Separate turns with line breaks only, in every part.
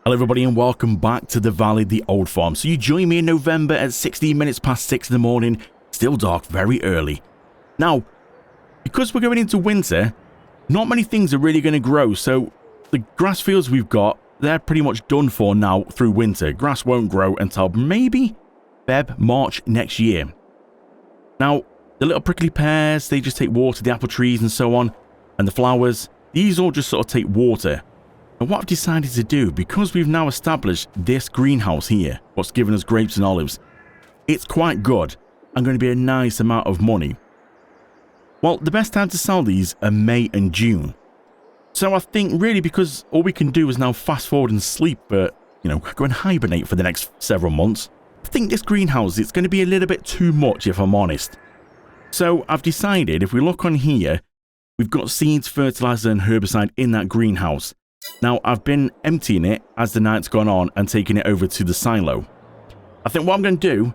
Hello everybody and welcome back to the Valley, the old farm. So you join me in November at 16 minutes past 6 in the morning, still dark, very early. Now, because we're going into winter, not many things are really going to grow, so the grass fields we've got, they're pretty much done for now through winter. Grass won't grow until maybe Feb, March next year. Now, the little prickly pears, they just take water, the apple trees and so on, and the flowers, these all just sort of take water. And what I've decided to do, because we've now established this greenhouse here, what's given us grapes and olives, it's quite good and going to be a nice amount of money. Well, the best time to sell these are May and June. So I think really because all we can do is now fast forward and sleep, go and hibernate for the next several months, I think this greenhouse, it's going to be a little bit too much if I'm honest. So I've decided, if we look on here, we've got seeds, fertilizer and herbicide in that greenhouse. Now, I've been emptying it as the night's gone on and taking it over to the silo. I think what I'm going to do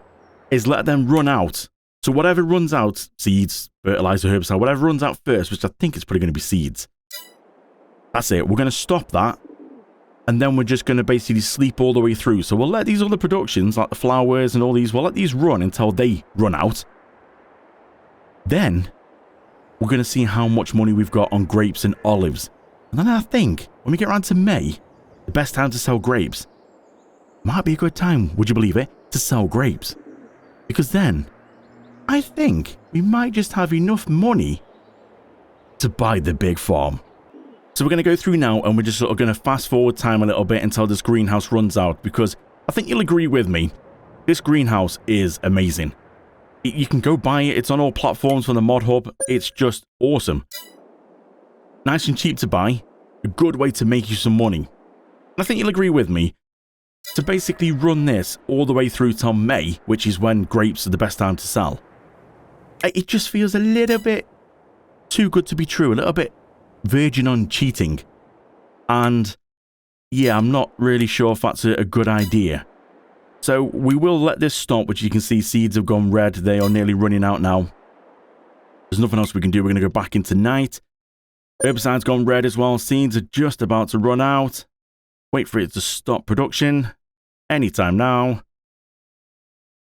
is let them run out. So whatever runs out, seeds, fertilizer, herbicide, whatever runs out first, which I think is probably going to be seeds. That's it. We're going to stop that. And then we're just going to basically sleep all the way through. So we'll let these other productions, like the flowers and all these, we'll let these run until they run out. Then we're going to see how much money we've got on grapes and olives. And then I think, when we get around to May, the best time to sell grapes might be a good time, would you believe it, to sell grapes. Because then, I think we might just have enough money to buy the big farm. So we're going to go through now and we're just sort of going to fast forward time a little bit until this greenhouse runs out. Because I think you'll agree with me, this greenhouse is amazing. You can go buy it, it's on all platforms from the mod hub, it's just awesome. Nice and cheap to buy, a good way to make you some money. And I think you'll agree with me, to basically run this all the way through till May, which is when grapes are the best time to sell. It just feels a little bit too good to be true, a little bit verging on cheating. And yeah, I'm not really sure if that's a good idea. So we will let this stop, which you can see seeds have gone red, they are nearly running out now. There's nothing else we can do, we're going to go back into night. Herbicide's gone red as well. Seeds are just about to run out. Wait for it to stop production. Anytime now.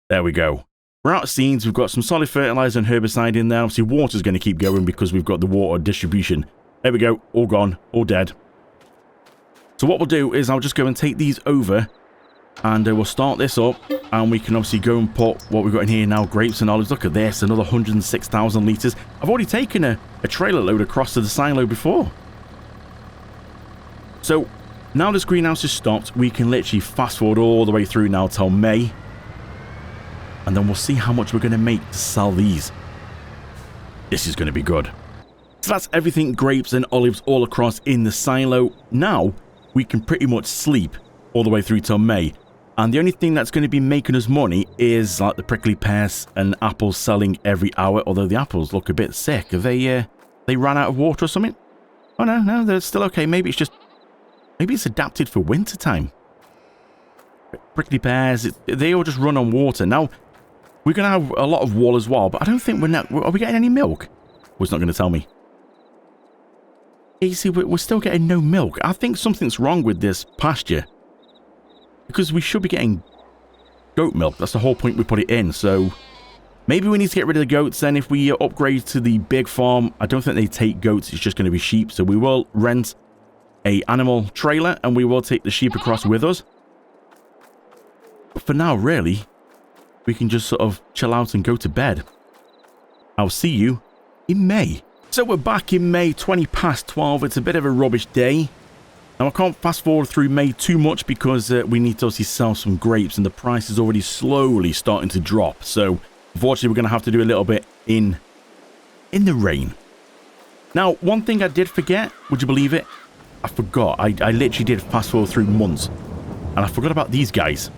There we go. We're out of seeds. We've got some solid fertilizer and herbicide in there. Obviously, water's going to keep going because we've got the water distribution. There we go. All gone. All dead. So what we'll do is I'll just go and take these over. And we'll start this up. And we can obviously go and put what we've got in here now. Grapes and olives. Look at this. Another 106,000 litres. I've already taken a trailer load across to the silo before. So now this greenhouse is stopped. We can literally fast forward all the way through now till May. And then we'll see how much we're going to make to sell these. This is going to be good. So that's everything grapes and olives all across in the silo. Now we can pretty much sleep all the way through till May. And the only thing that's going to be making us money is like the prickly pears and apples selling every hour. Although the apples look a bit sick. Have they ran out of water or something? Oh no, they're still okay. Maybe it's adapted for winter time. Prickly pears, they all just run on water. Now, we're going to have a lot of wool as well. But I don't think are we getting any milk? Well, it's not going to tell me. Yeah, you see, we're still getting no milk. I think something's wrong with this pasture. Because we should be getting goat milk. That's the whole point we put it in. So maybe we need to get rid of the goats. Then if we upgrade to the big farm, I don't think they take goats. It's just going to be sheep. So we will rent a animal trailer and we will take the sheep across with us. But for now, really, we can just sort of chill out and go to bed. I'll see you in May. So we're back in May, 20 past 12. It's a bit of a rubbish day. Now, I can't fast forward through May too much because we need to obviously sell some grapes and the price is already slowly starting to drop. So, unfortunately, we're going to have to do a little bit in the rain. Now, one thing I did forget, would you believe it? I forgot. I literally did fast forward through months. And I forgot about these guys.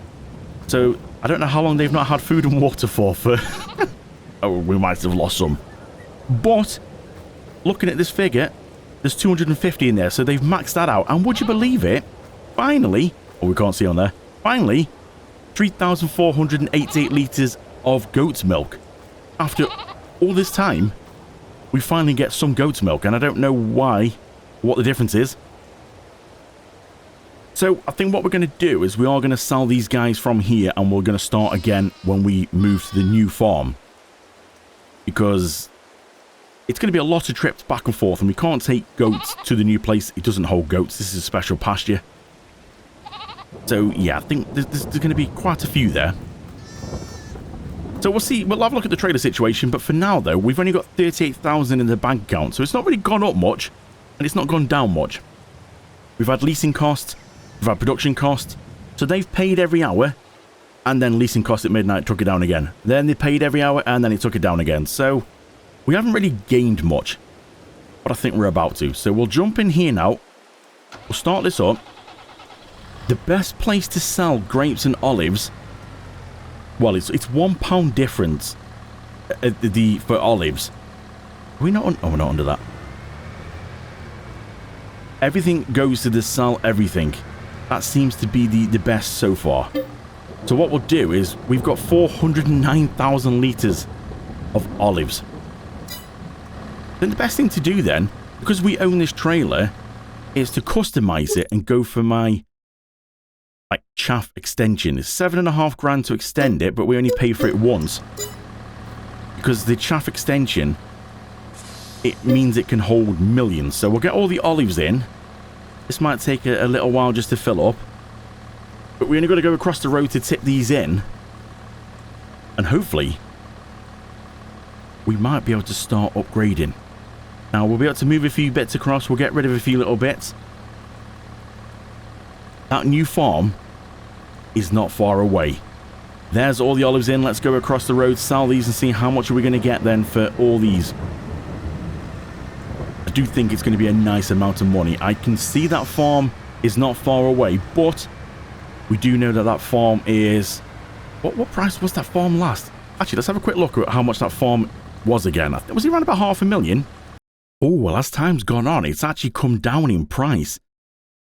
So, I don't know how long they've not had food and water for. Oh, we might have lost some. But, looking at this figure, there's 250 in there, so they've maxed that out. And would you believe it? Finally, oh, we can't see on there. Finally, 3,488 litres of goat's milk. After all this time, we finally get some goat's milk, and I don't know why, what the difference is. So I think what we're going to do is we are going to sell these guys from here, and we're going to start again when we move to the new farm. Because it's going to be a lot of trips back and forth, and we can't take goats to the new place. It doesn't hold goats. This is a special pasture. So yeah, I think there's going to be quite a few there. So we'll see. We'll have a look at the trailer situation. But for now, though, we've only got 38,000 in the bank account. So it's not really gone up much, and it's not gone down much. We've had leasing costs. We've had production costs. So they've paid every hour, and then leasing costs at midnight took it down again. Then they paid every hour, and then it took it down again. So we haven't really gained much, but I think we're about to. So we'll jump in here now. We'll start this up. The best place to sell grapes and olives, well, it's £1 difference for olives. Are we not on? Oh, we're not under that. Everything goes to the sell everything. That seems to be the best so far. So what we'll do is we've got 409,000 litres of olives. Then the best thing to do then, because we own this trailer, is to customize it and go for my chaff extension. It's £7.5 grand to extend it, but we only pay for it once. Because the chaff extension, it means it can hold millions. So we'll get all the olives in. This might take a little while just to fill up. But we only got to go across the road to tip these in. And hopefully, we might be able to start upgrading. Now, we'll be able to move a few bits across. We'll get rid of a few little bits. That new farm is not far away. There's all the olives in. Let's go across the road, sell these, and see how much are we going to get then for all these. I do think it's going to be a nice amount of money. I can see that farm is not far away, but we do know that that farm is... What price was that farm last? Actually, let's have a quick look at how much that farm was again. Was it around about $500,000? Oh, well, as time's gone on, it's actually come down in price.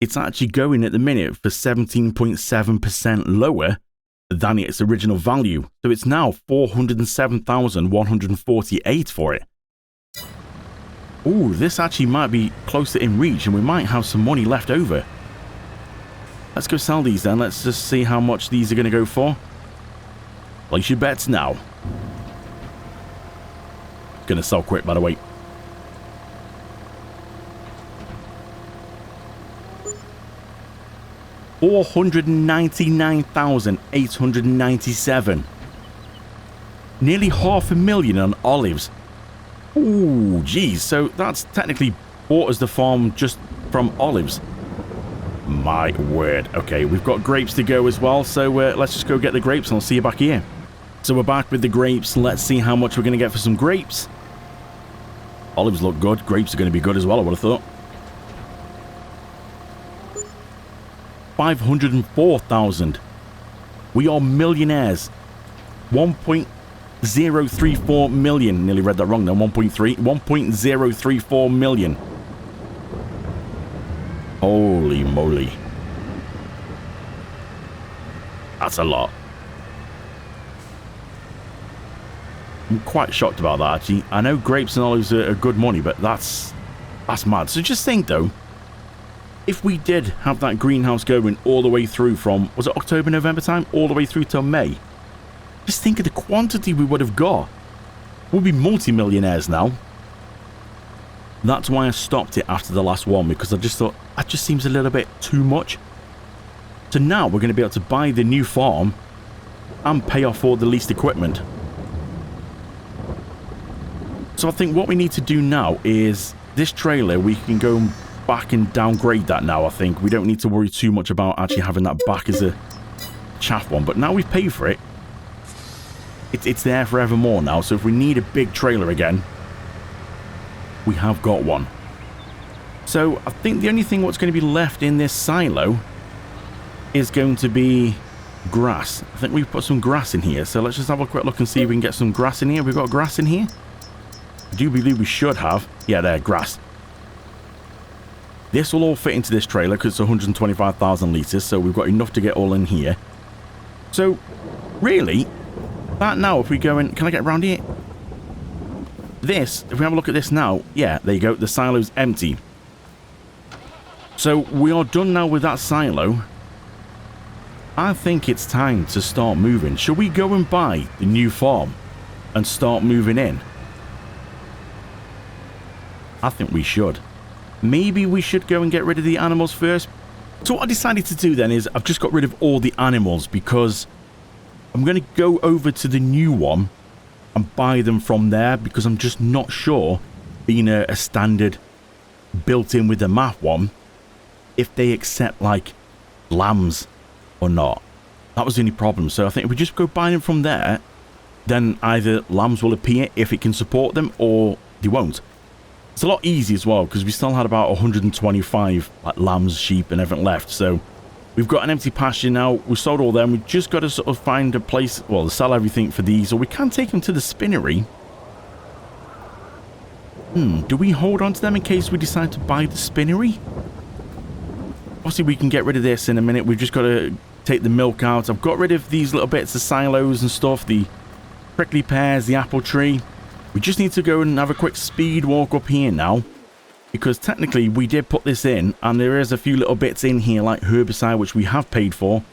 It's actually going at the minute for 17.7% lower than its original value. So it's now 407,148 for it. Oh, this actually might be closer in reach, and we might have some money left over. Let's go sell these then. Let's just see how much these are going to go for. Place your bets now. Going to sell quick, by the way. $499,897. Nearly $500,000 on olives. Ooh, geez. So that's technically bought us the farm just from olives. My word. Okay, we've got grapes to go as well. So let's just go get the grapes and I'll see you back here. So we're back with the grapes. Let's see how much we're going to get for some grapes. Olives look good. Grapes are going to be good as well, I would have thought. 504,000. We are millionaires. 1.034 million. Nearly read that wrong then. 1.034 million. Holy moly. That's a lot. I'm quite shocked about that, actually. I know grapes and olives are good money, but that's mad. So just think, though, if we did have that greenhouse going all the way through from, was it October, November time? All the way through till May. Just think of the quantity we would have got. We'll be multi-millionaires now. That's why I stopped it after the last one, because I just thought, that just seems a little bit too much. So now we're going to be able to buy the new farm and pay off all the leased equipment. So I think what we need to do now is this trailer, we can go back and downgrade that now. I think we don't need to worry too much about actually having that back as a chaff one, but now we've paid for it, it's there forevermore now. So if we need a big trailer again, we have got one. So I think the only thing what's going to be left in this silo is going to be grass. I think we've put some grass in here, so let's just have a quick look and see if we can get some grass in here. We've got grass in here. I do believe we should have. Yeah, there, grass. This will all fit into this trailer because it's 125,000 litres, so we've got enough to get all in here. So, really, that now, if we go in... Can I get around here? This, if we have a look at this now, yeah, there you go, the silo's empty. So, we are done now with that silo. I think it's time to start moving. Shall we go and buy the new farm and start moving in? I think we should. Maybe we should go and get rid of the animals first. So what I decided to do then is I've just got rid of all the animals because I'm going to go over to the new one and buy them from there because I'm just not sure, being a standard built in with the map one, if they accept like lambs or not. That was the only problem. So I think if we just go buy them from there, then either lambs will appear if it can support them or they won't. It's a lot easier as well because we still had about 125 like lambs, sheep and everything left. So we've got an empty pasture now. We sold all them. We've just got to sort of find a place, well, to sell everything for these, or we can take them to the spinnery. Do we hold on to them in case we decide to buy the spinnery? Obviously, we can get rid of this in a minute. We've just got to take the milk out. I've got rid of these little bits of silos and stuff, the prickly pears, the apple tree. We just need to go and have a quick speed walk up here now, because technically we did put this in, and there is a few little bits in here like herbicide, which we have paid for,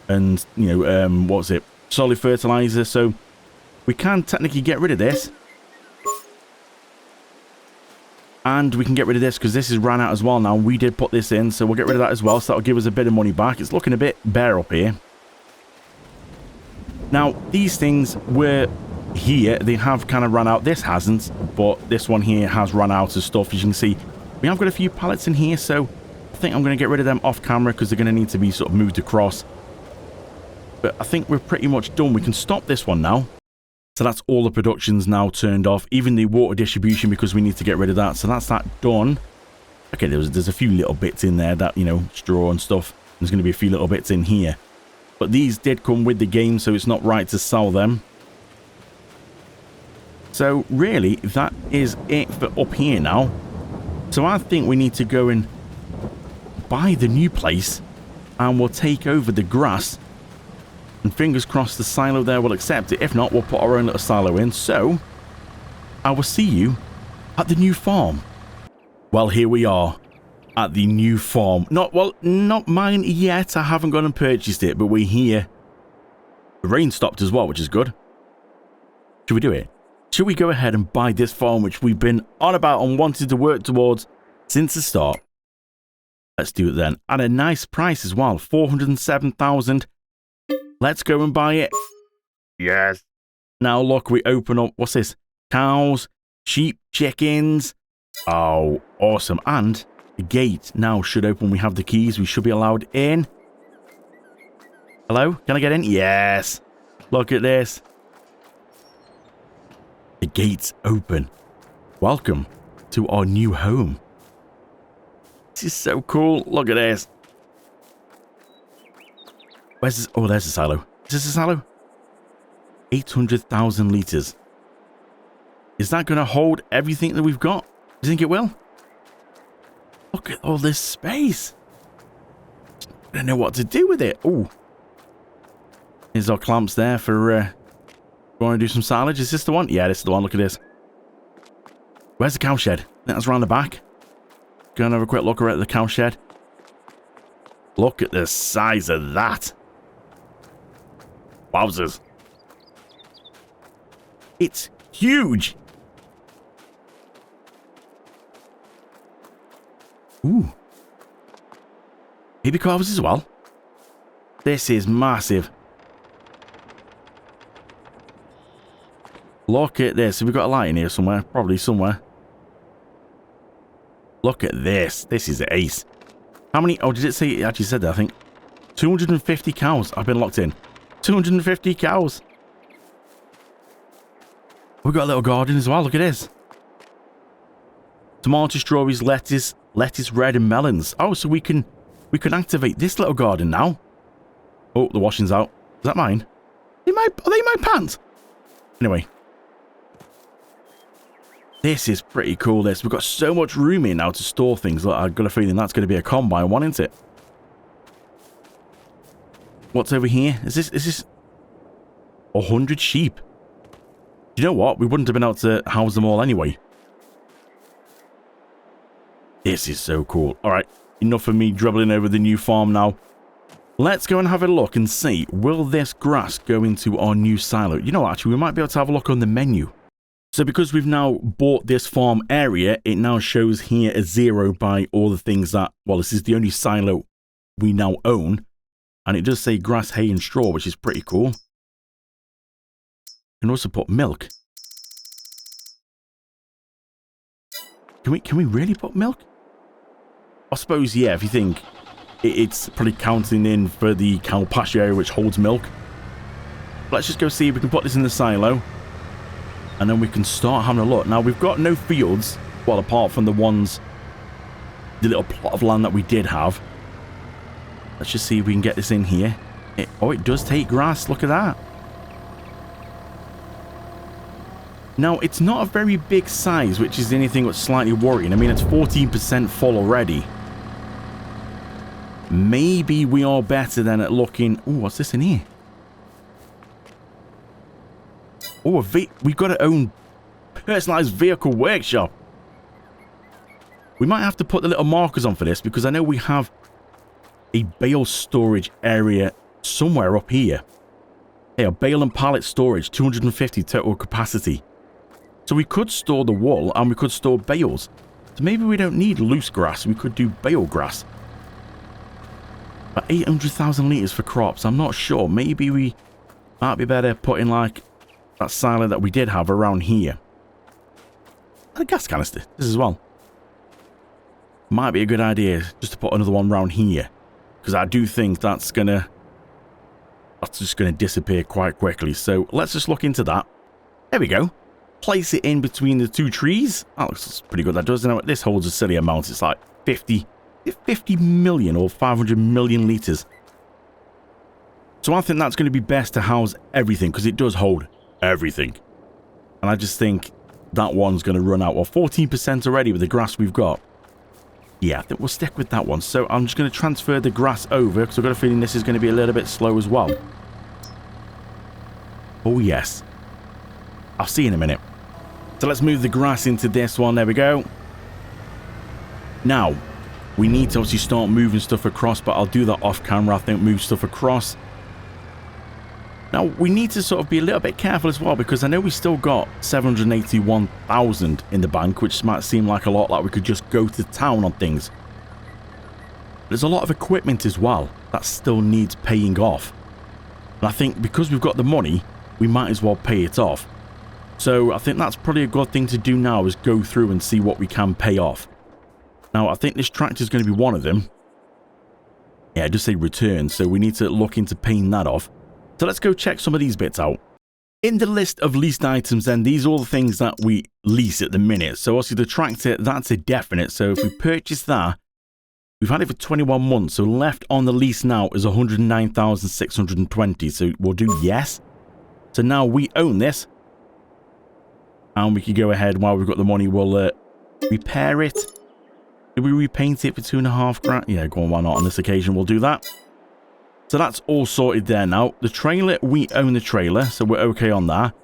and, you know, what's it, solid fertilizer, so we can technically get rid of this. And we can get rid of this because this is ran out as well now. We did put this in, so we'll get rid of that as well. So that'll give us a bit of money back. It's looking a bit bare up here. Now, these things were here. They have kind of run out. This hasn't, but this one here has run out of stuff. As you can see, we have got a few pallets in here, so I think I'm going to get rid of them off camera because they're going to need to be sort of moved across. But I think we're pretty much done. We can stop this one now. So that's all the productions now turned off, even the water distribution, because we need to get rid of that. So that's that done. Okay, there's a few little bits in there that, you know, straw and stuff. There's going to be a few little bits in here. But these did come with the game, so it's not right to sell them. So really, that is it for up here now. So I think we need to go and buy the new place, and we'll take over the grass. And fingers crossed the silo there will accept it. If not, we'll put our own little silo in. So, I will see you at the new farm. Well, here we are at the new farm. Not mine yet. I haven't gone and purchased it, but we're here. The rain stopped as well, which is good. Should we do it? Should we go ahead and buy this farm, which we've been on about and wanted to work towards since the start? Let's do it then. At a nice price as well. 407,000. Let's go and buy it. Yes. Now look, we open up, what's this? Cows, sheep, chickens. Oh, awesome. And the gate now should open. We have the keys. We should be allowed in. Hello? Can I get in? Yes. Look at this. The gate's open. Welcome to our new home. This is so cool. Look at this. Where's this? Oh, there's a silo. Is this a silo? 800,000 litres. Is that going to hold everything that we've got? Do you think it will? Look at all this space. I don't know what to do with it. Oh. Here's our clamps there for... want to do some silage? Is this the one? Yeah, this is the one. Look at this. Where's the cow shed? I think that's around the back. Go and have a quick look at the cow shed. Look at the size of that. Wowzers. It's huge. Ooh. Baby calves as well. This is massive. Look at this. Have we got a light in here somewhere? Probably somewhere. Look at this. This is ace. How many? Oh, did it say? It actually said that, I think. 250 cows. I've been locked in. 250 cows. We've got a little garden as well. Look at this. Tomato, strawberries, lettuce, red, and melons. Oh, so we can activate this little garden now. Oh, the washing's out. Is that mine? Are they my pants? Anyway. This is pretty cool, this. We've got so much room here now to store things. Look, I've got a feeling that's going to be a combine one, isn't it? What's over here? Is this 100 sheep? You know what? We wouldn't have been able to house them all anyway. This is so cool. All right, enough of me dribbling over the new farm now. Let's go and have a look and see, will this grass go into our new silo? You know, actually, we might be able to have a look on the menu. So because we've now bought this farm area, it now shows here a 0 by all the things that, well, this is the only silo we now own. And it does say grass, hay, and straw, which is pretty cool. And also put milk. Can we really put milk? I suppose, yeah, if you think it's probably counting in for the cow pasture area which holds milk. Let's just go see if we can put this in the silo. And then we can start having a look. Now, we've got no fields, well, apart from the ones, the little plot of land that we did have. Let's just see if we can get this in here. It does take grass. Look at that. Now, it's not a very big size, which is anything that's slightly worrying. I mean, it's 14% full already. Maybe we are better than at looking... Oh, what's this in here? Oh, we've got our own personalized vehicle workshop. We might have to put the little markers on for this, because I know we have a bale storage area somewhere up here. Hey, a bale and pallet storage, 250 total capacity. So we could store the wool and we could store bales. So maybe we don't need loose grass. We could do bale grass. But 800,000 litres for crops. I'm not sure. Maybe we might be better putting like that silo that we did have around here. And a gas canister. This as well. Might be a good idea just to put another one around here. Because I do think that's just going to disappear quite quickly. So let's just look into that. There we go. Place it in between the two trees. That looks pretty good. That does. Now this holds a silly amount. It's like 50 million or 500 million litres. So I think that's going to be best to house everything, because it does hold everything. And I just think that one's going to run out. Well, 14% already with the grass we've got. Yeah, I think we'll stick with that one. So I'm just going to transfer the grass over, because I've got a feeling this is going to be a little bit slow as well. Oh, yes. I'll see you in a minute. So let's move the grass into this one. There we go. Now, we need to obviously start moving stuff across, but I'll do that off camera. I think move stuff across. Now, we need to sort of be a little bit careful as well, because I know we still got 781,000 in the bank, which might seem like a lot, like we could just go to town on things. There's a lot of equipment as well that still needs paying off. And I think because we've got the money, we might as well pay it off. So I think that's probably a good thing to do now, is go through and see what we can pay off. Now, I think this tractor is going to be one of them. Yeah, just say return, so we need to look into paying that off. So let's go check some of these bits out. In the list of leased items then, these are all the things that we lease at the minute. So obviously the tractor, that's a definite. So if we purchase that, we've had it for 21 months. So left on the lease now is 109,620. So we'll do yes. So now we own this. And we can go ahead, while we've got the money, we'll repair it. Did we repaint it for $2.5 grand? Yeah, go on, why not? On this occasion, we'll do that. So that's all sorted there now. The trailer, we own the trailer, so we're okay on that.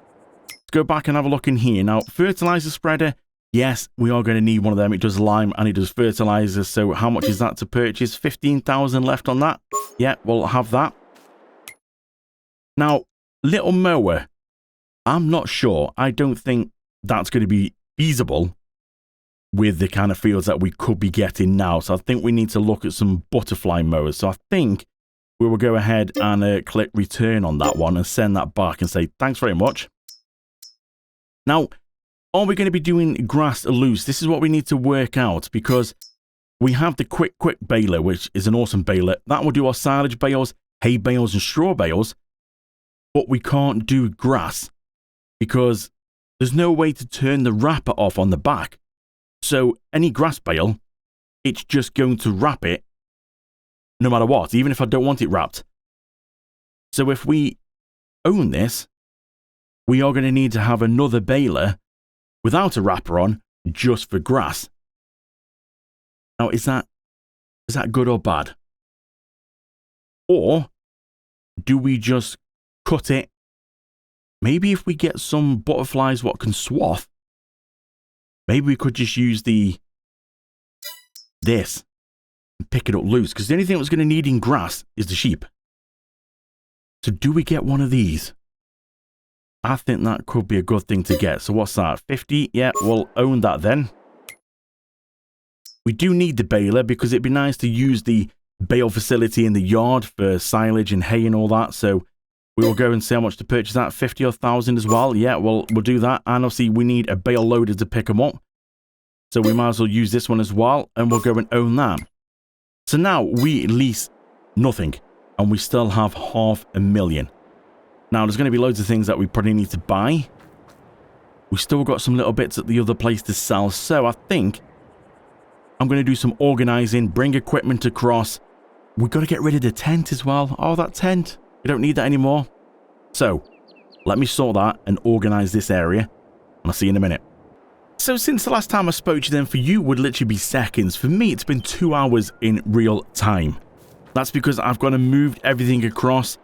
Let's go back and have a look in here. Now, fertilizer spreader, yes, we are going to need one of them. It does lime and it does fertilizer. So how much is that to purchase? 15,000 left on that. Yeah, we'll have that. Now, little mower, I'm not sure. I don't think that's going to be feasible with the kind of fields that we could be getting now. So I think we need to look at some butterfly mowers. So I think we will go ahead and click return on that one and send that back and say thanks very much. Now, are we going to be doing grass loose? This is what we need to work out, because we have the quick baler, which is an awesome baler. That will do our silage bales, hay bales and straw bales. But we can't do grass because there's no way to turn the wrapper off on the back. So any grass bale, it's just going to wrap it no matter what, even if I don't want it wrapped. So if we own this, we are going to need to have another baler without a wrapper on just for grass. Now, is that good or bad? Or do we just cut it? Maybe if we get some butterflies what can swath, maybe we could just use this, pick it up loose, because the only thing that was going to need in grass is the sheep. So do we get one of these? I think that could be a good thing to get. So what's that? 50? Yeah, we'll own that then. We do need the baler because it'd be nice to use the bale facility in the yard for silage and hay and all that. So we will go and see how much to purchase that. 50 or 1,000 as well. Yeah, we'll do that. And obviously we need a bale loader to pick them up. So we might as well use this one as well. And we'll go and own that. So now we lease nothing. And we still have 500,000. Now, there's going to be loads of things that we probably need to buy. We still got some little bits at the other place to sell. So I think I'm going to do some organizing, bring equipment across. We've got to get rid of the tent as well. Oh, that tent. We don't need that anymore. So let me sort that and organize this area. And I'll see you in a minute. So since the last time I spoke to you then, for you would literally be seconds. For me, it's been 2 hours in real time. That's because I've gone and moved everything across.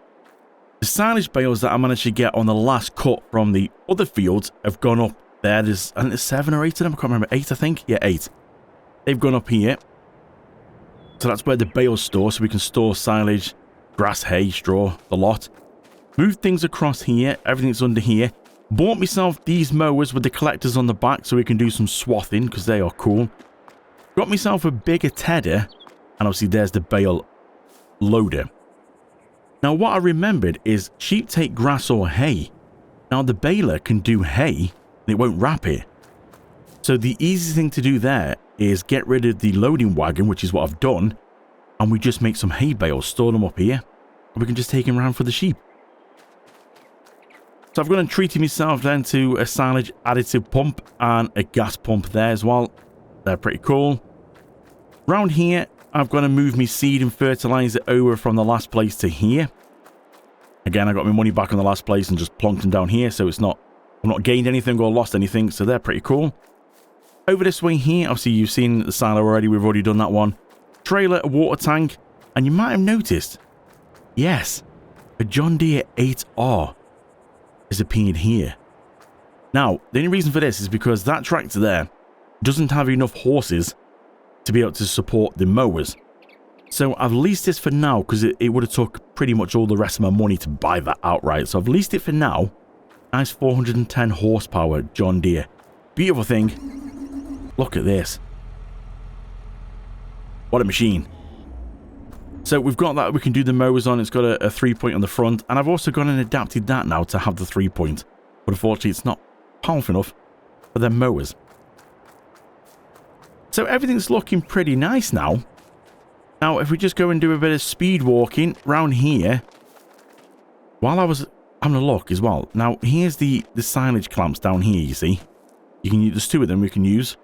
The silage bales that I managed to get on the last cut from the other fields have gone up there. I think there's 7 or 8 of them. I can't remember. 8, I think. Yeah, 8. They've gone up here. So that's where the bales store. So we can store silage, grass, hay, straw, the lot. Moved things across here. Everything's under here. Bought myself these mowers with the collectors on the back so we can do some swathing because they are cool. Got myself a bigger tedder. And obviously there's the bale loader. Now what I remembered is sheep take grass or hay. Now the baler can do hay and it won't wrap it. So the easiest thing to do there is get rid of the loading wagon, which is what I've done, and we just make some hay bales, store them up here, and we can just take them around for the sheep. So I've gone and treated myself then to a silage additive pump and a gas pump there as well. They're pretty cool. Round here, I've got to move my seed and fertilizer over from the last place to here. Again, I got my money back on the last place and just plonked them down here, so it's not, I've not gained anything or lost anything, so they're pretty cool. Over this way here, obviously you've seen the silo already, we've already done that one. Trailer, a water tank, and you might have noticed, yes, a John Deere 8R has appeared here. Now, the only reason for this is because that tractor there doesn't have enough horses to be able to support the mowers. So I've leased this for now because it would have took pretty much all the rest of my money to buy that outright. So I've leased it for now. Nice 410 horsepower John Deere. Beautiful thing. Look at this. What a machine. So we've got that we can do the mowers on. It's got a 3-point on the front. And I've also gone and adapted that now to have the 3-point. But unfortunately it's not powerful enough for their mowers. So everything's looking pretty nice now. Now, if we just go and do a bit of speed walking around here. While I was having a look as well. Now, here's the silage clamps down here, you see. There's 2 of them we can use.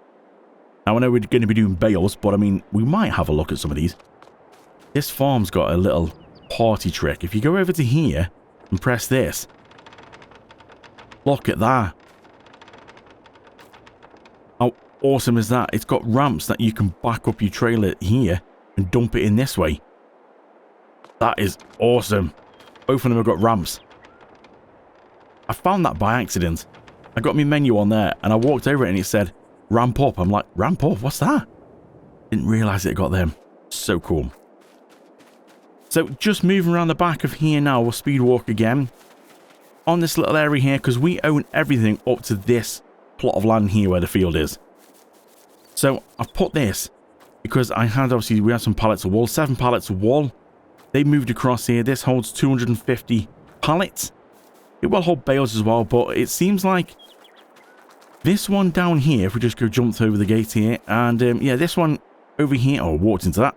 Now, I know we're going to be doing bales, but I mean, we might have a look at some of these. This farm's got a little party trick. If you go over to here and press this. Look at that. How awesome is that? It's got ramps that you can back up your trailer here and dump it in this way. That is awesome. Both of them have got ramps. I found that by accident. I got my menu on there and I walked over it and it said ramp up. I'm like, ramp up? What's that? Didn't realize it got them. So cool. So just moving around the back of here now. We'll speed walk again. On this little area here, because we own everything up to this plot of land here where the field is. So I've put this because I had, obviously, we had some pallets of wool. 7 pallets of wool. They moved across here. This holds 250 pallets. It will hold bales as well, but it seems like this one down here, if we just go jump over the gate here, and yeah, this one over here, oh, walked into that.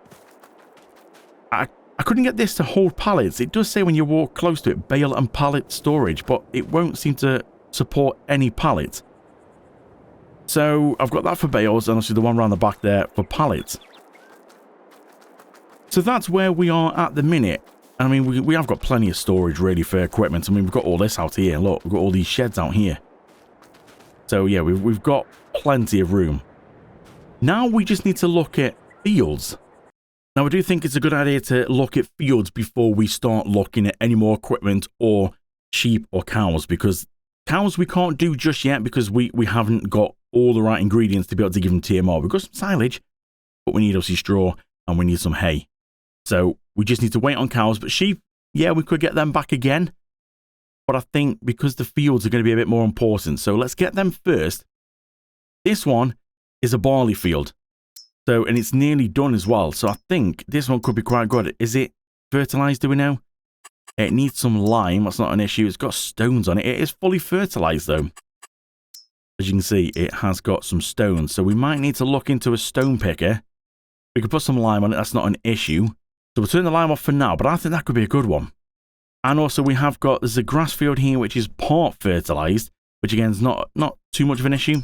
I couldn't get this to hold pallets. It does say when you walk close to it, bale and pallet storage, but it won't seem to support any pallet. So I've got that for bales, and obviously the one around the back there for pallets. So that's where we are at the minute. I mean, we have got plenty of storage really for equipment. I mean, we've got all this out here. Look, we've got all these sheds out here. So yeah, we've got plenty of room. Now we just need to look at fields. Now I do think it's a good idea to look at fields before we start looking at any more equipment or sheep or cows, because cows we can't do just yet because we haven't got all the right ingredients to be able to give them TMR. We've got some silage, but we need obviously straw and we need some hay. So we just need to wait on cows. But sheep, yeah, we could get them back again. But I think because the fields are going to be a bit more important, so let's get them first. This one is a barley field. So, and it's nearly done as well. So I think this one could be quite good. Is it fertilized, do we know? It needs some lime. That's not an issue. It's got stones on it. It is fully fertilized though. As you can see, it has got some stones. So we might need to look into a stone picker. We could put some lime on it. That's not an issue. So we'll turn the lime off for now. But I think that could be a good one. And also we have got, there's a grass field here which is part fertilized. Which again is not too much of an issue.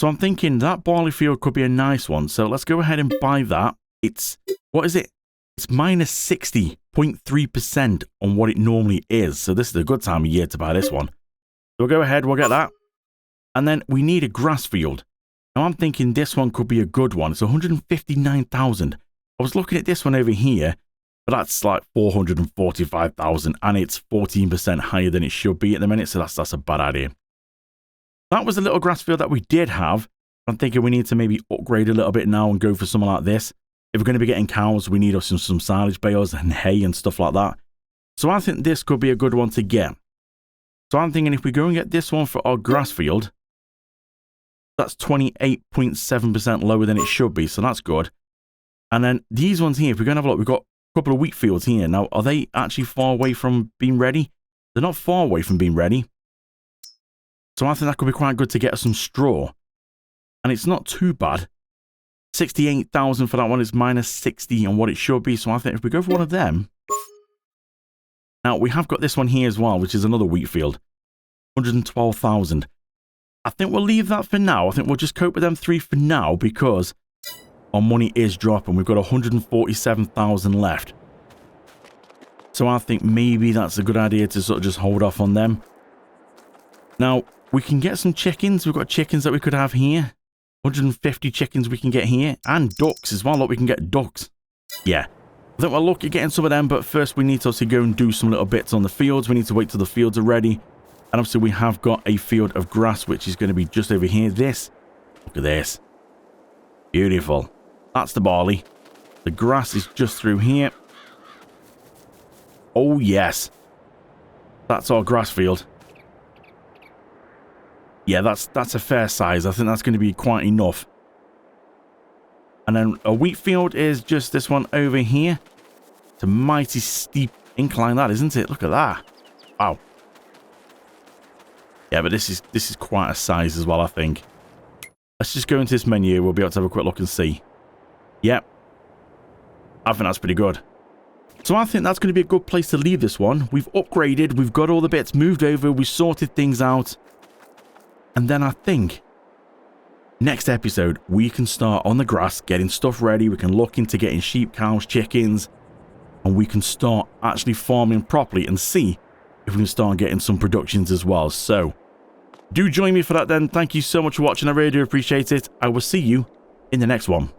So I'm thinking that barley field could be a nice one. So let's go ahead and buy that. It's, what is it? It's minus 60.3% on what it normally is. So this is a good time of year to buy this one. So we'll go ahead, we'll get that. And then we need a grass field. Now I'm thinking this one could be a good one. It's 159,000. I was looking at this one over here, but that's like 445,000 and it's 14% higher than it should be at the minute. So that's a bad idea. That was a little grass field that we did have. I'm thinking we need to maybe upgrade a little bit now and go for something like this. If we're going to be getting cows, we need some silage bales and hay and stuff like that. So I think this could be a good one to get. So I'm thinking if we go and get this one for our grass field, that's 28.7% lower than it should be. So that's good. And then these ones here, if we're going to have a look, we've got a couple of wheat fields here. Now, are they actually far away from being ready? They're not far away from being ready. So I think that could be quite good to get us some straw. And it's not too bad. 68,000 for that one is minus 60 on what it should be. So I think if we go for one of them. Now, we have got this one here as well, which is another wheat field. 112,000. I think we'll leave that for now. I think we'll just cope with them three for now because our money is dropping. We've got 147,000 left. So I think maybe that's a good idea to sort of just hold off on them. Now, we can get some chickens. We've got chickens that we could have here. 150 chickens we can get here. And ducks as well. Look, we can get ducks. Yeah. I think we'll look at getting some of them. But first, we need to obviously go and do some little bits on the fields. We need to wait till the fields are ready. And obviously, we have got a field of grass, which is going to be just over here. This. Look at this. Beautiful. That's the barley. The grass is just through here. Oh, yes. That's our grass field. Yeah, that's a fair size. I think that's going to be quite enough. And then a wheat field is just this one over here. It's a mighty steep incline, that, isn't it? Look at that. Wow. Yeah, but this is quite a size as well, I think. Let's just go into this menu. We'll be able to have a quick look and see. Yep. I think that's pretty good. So I think that's going to be a good place to leave this one. We've upgraded. We've got all the bits moved over. We sorted things out. And then I think next episode, we can start on the grass, getting stuff ready. We can look into getting sheep, cows, chickens, and we can start actually farming properly and see if we can start getting some productions as well. So do join me for that then. Thank you so much for watching. I really do appreciate it. I will see you in the next one.